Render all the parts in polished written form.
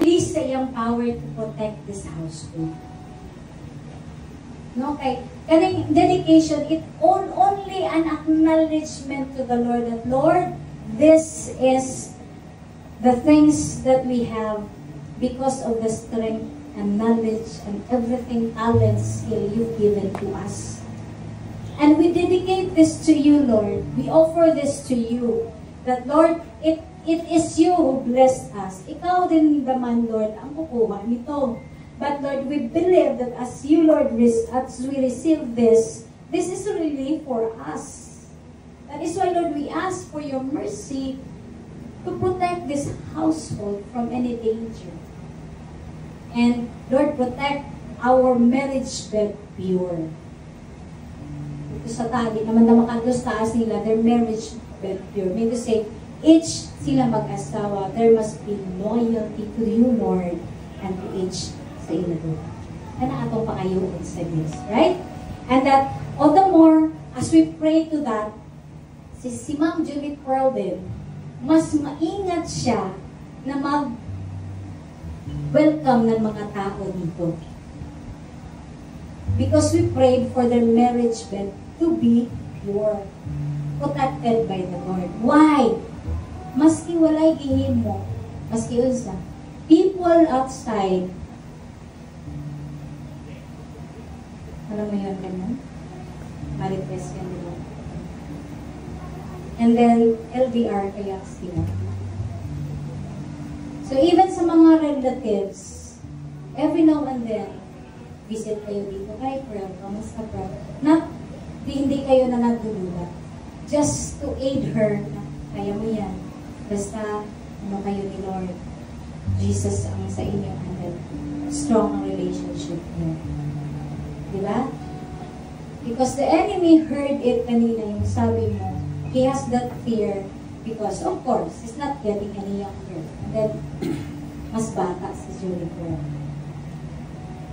Please say ang power to protect this household. No, kay kaning dedication, it only an acknowledgement to the Lord that, Lord, this is the things that we have because of the strength and knowledge and everything, talents, skill you've given to us. And we dedicate this to you, Lord. We offer this to you. That, Lord, it is you who blessed us. Ikaw din naman, Lord, ang kukuha nito. But, Lord, we believe that as you, Lord, as we receive this is really for us. That is why, Lord, we ask for your mercy to protect this household from any danger. And, Lord, protect our marriage bed pure. Ito sa tali naman na makadlos taas nila, their marriage bed pure. May to say, each sila mag-asawa, there must be loyalty to you, Lord, and to each sa ilador. Kana atong pakayuon sa Diyos, right? And that, all the more, as we pray to that, si Ma'am Julie Pearl din, mas maingat siya na welcome ng mga tao dito. Because we prayed for their marriage bed to be pure, protected by the Lord. Why? Maski walay gihimo, maski unsa, people outside, alam mo yun ganun? Marites yan, diba? And then, LDR kaya sila. So even sa mga relatives, every now and then, visit kayo dito kay Pearl, kamusta Pearl? Hindi kayo na nagdududa. Just to aid her, na kaya mo yan. Basta, ano kayo ni Lord. Jesus ang sa inyo, and then, strong ang relationship niyo. Diba? Because the enemy heard it kanina, yung sabi mo, he has that fear because, of course, he's not getting any younger. And then, mas bata si Julie Pearl.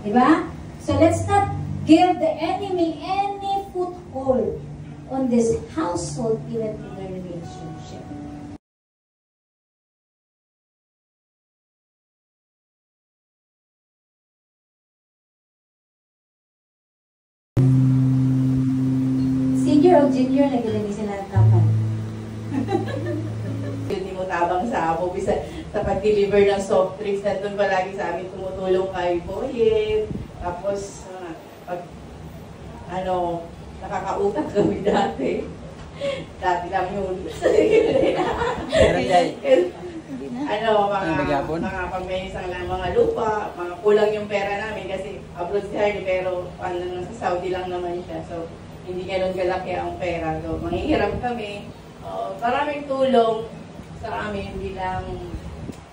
Diba? So, let's not give the enemy any foothold on this household, even in the relationship. Senior o junior, nagilani sila ng tapan. Hindi mo tabang sa ako. Bisa sa pag-deliver ng soft drinks, nandun palagi sa amin tumutulong kay Boyet. Tapos, nakakautak kami dati. Dati lang yung mga pagmayisang lang mga lupa, mga kulang yung pera namin kasi abroad si Hardy pero sa Saudi lang naman siya. So, hindi ganun kalaki ang pera. So, manghihiram kami. Maraming tulong sa amin bilang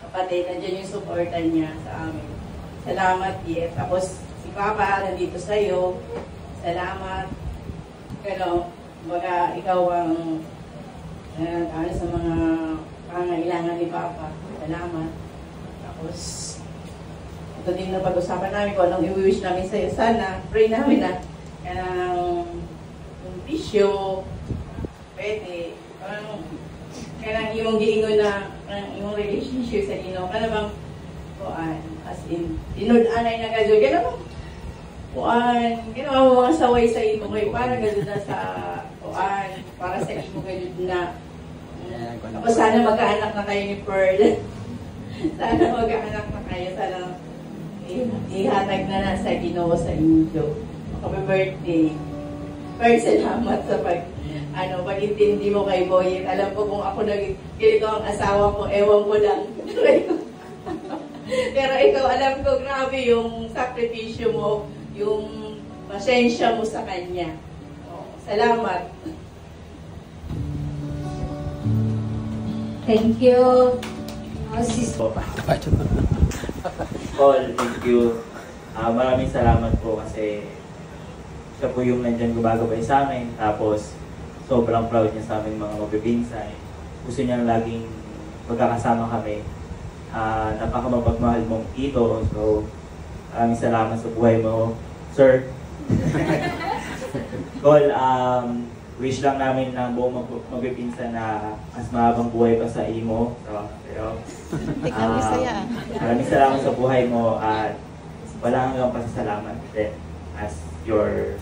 kapatid. Nandiyan yung supporta niya sa amin. Salamat, Yet. Tapos, si Papa, nandito sa'yo. Salamat. Baga, ikaw ang sa mga pangailangan ni Papa. Salamat. Tapos, ito din na pag-usapan namin kung anong i-wish namin sa'yo. Sana, pray namin na yung bisyo, pwede, kailangan imong giingon na imong relationship sa ino, bang as in, inod-anay na gadyo, mga saway sa imo, kayo para gadyo na sa para sa imo gadyo na, tapos sana magkaanak na kayo ni Pearl, sana magkaanak na kayo, sana ihatag na sa Ginoo sa inyo. Happy birthday. Pearl, salamat sa pag-intindi mo kay Boyet. Alam ko kung ako ganito ang asawa ko, ewan ko lang. Pero ikaw, alam ko, grabe yung sakripisyo mo, yung pasensya mo sa kanya. Salamat. Thank you. Paul, thank you. Maraming salamat po kasi siya po yung nandyan gumagabay sa amin. Tapos, sobrang proud niya sa amin mga mabibinsay. Gusto niya laging magkakasama kami. Napakamapagmahal mong ito. So, maraming salamat sa buhay mo, sir. Paul, wish lang namin na buong magpipinsan na mas mahabang buhay pa sa imo. So, pero, maraming salamat sa buhay mo at wala hanggang pasasalamat din as your,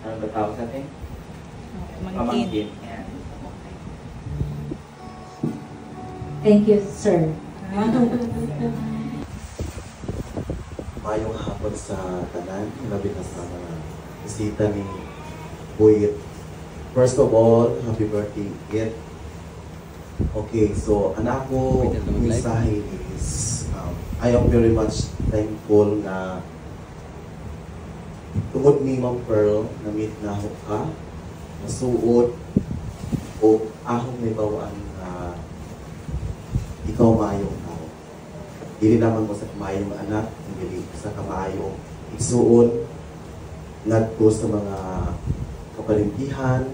ano ba tawag sa atin? Pamangkin. Yan. Thank you, sir. Mayong hapon sa tanan, labi na sa mga bisita ni Buyit. First of all, happy birthday, Git. Okay, so anak ko, mensahe is, I am very much thankful na tungod ni Ma'am Pearl, na-meet na ako ka, nasuot, o akong may bawaan na ikaw mayong tao. Dili naman mo sa kamayong anak, hindi sa kamayong isuon, ngadto sa mga kaparintihan,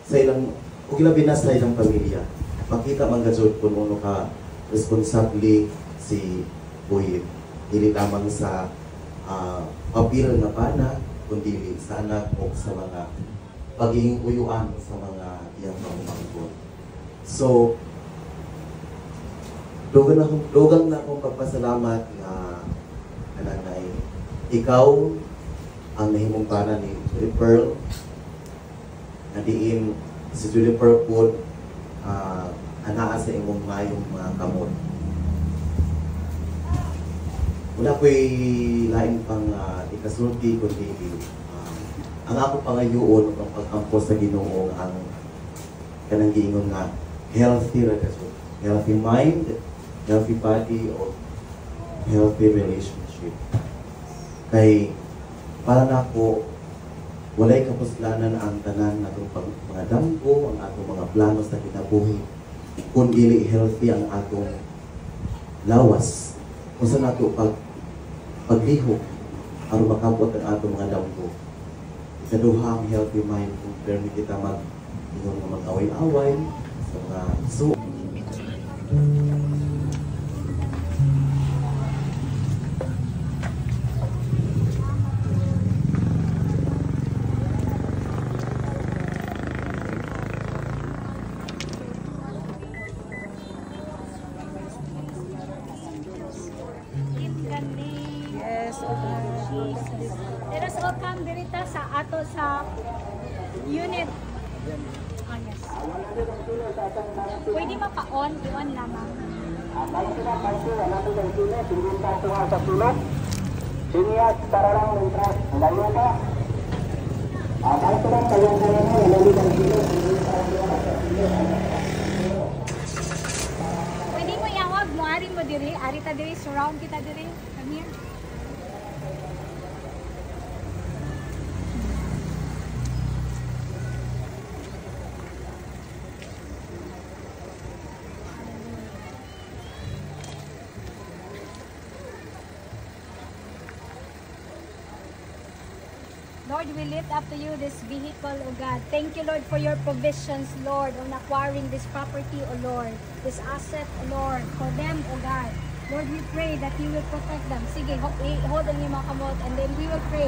sa ilang, o kilabi na sa ilang pamilya. Makita man gajud kung ano ka responsable si Buyit. Dili lamang sa papel na pana, kundi sa anak o sa mga pagiging uyuan sa mga iyang pamangkot. So, dogang na akong pagpasalamat na nanay. Ikaw ang nahimong pana ni Julie Pearl, na diin si Julie Pearl po anaa sa imong mayong mga kamot. Wala ko'y lain pang ikasulti kundi ang ako pangayoon ng pagkampo sa Ginoo ang kanang giingon nga healthy healthy mind, healthy body, or healthy relationship. Kay para na ako, walay kapuslanan ang tanan na itong mga damgo, ang atong mga plano sa kinabuhi. Kung dili healthy ang atong lawas, kung saan nato paglihok, para makabot ang atong mga damgo. Sa duha ang healthy mind, kung permi kita mag-away-away, sa mga suot. Let us all come dirita sa ato sa unit. Oh, yes. Pwede mapa-on, i-on lamang. Pwede mo iawag mo, ari mo diri, ari ta diri, surround kita diri. Come here. Lord, we lift up to you this vehicle, O God. Thank you, Lord, for your provisions, Lord, on acquiring this property, O Lord, this asset, O Lord, for them, O God. Lord, we pray that you will protect them. Sige, hold on yung mga kamot, and then we will pray.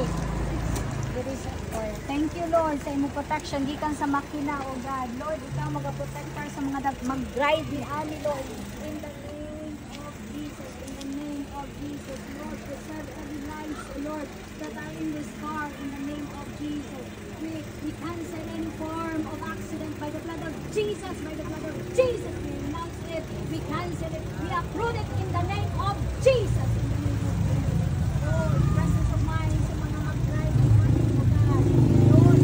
There is Lord. Thank you, Lord, sa imong protection. Gikan sa makina, O God. Lord, ikaw mag-protect sa mga mag-drive ni Ani, Lord. In the name of Jesus, in the name of Jesus, Lord, preserve every life, O Lord, that are in this car, in the name of Jesus. We cancel any form of accident by the blood of Jesus, by the blood of Jesus. We renounce it, we cancel it, we uproot it in the name of Jesus. In the name of Jesus. Lord, presence of mind sa mga mag-drive ng ating lugar. Lord,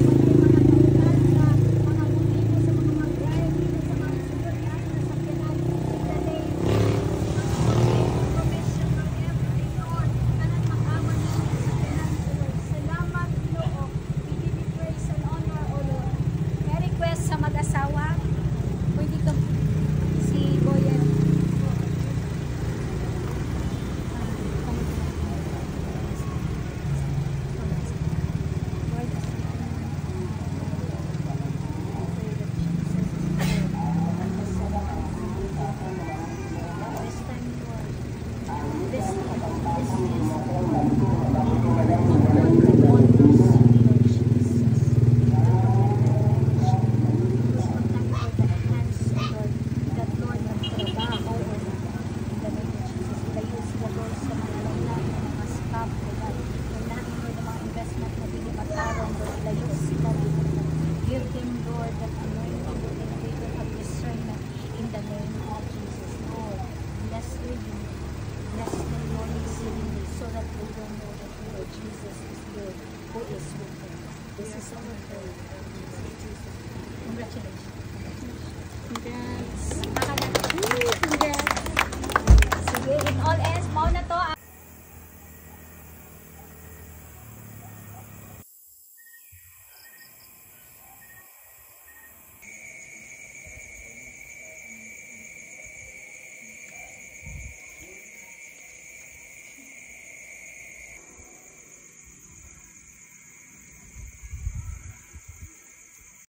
mga motibo sa mga mag-drive dito sa mga seguridad na sakyanan. In the name of Jesus. Provision of everything, Lord. Kanang makawan na sa sakyanan, Lord. Salamat, Lord. We give you praise and honor, O Lord. May request sa mag-asawa. Pwede ka si Boyan. who is with him. This is our prayer. Congratulations.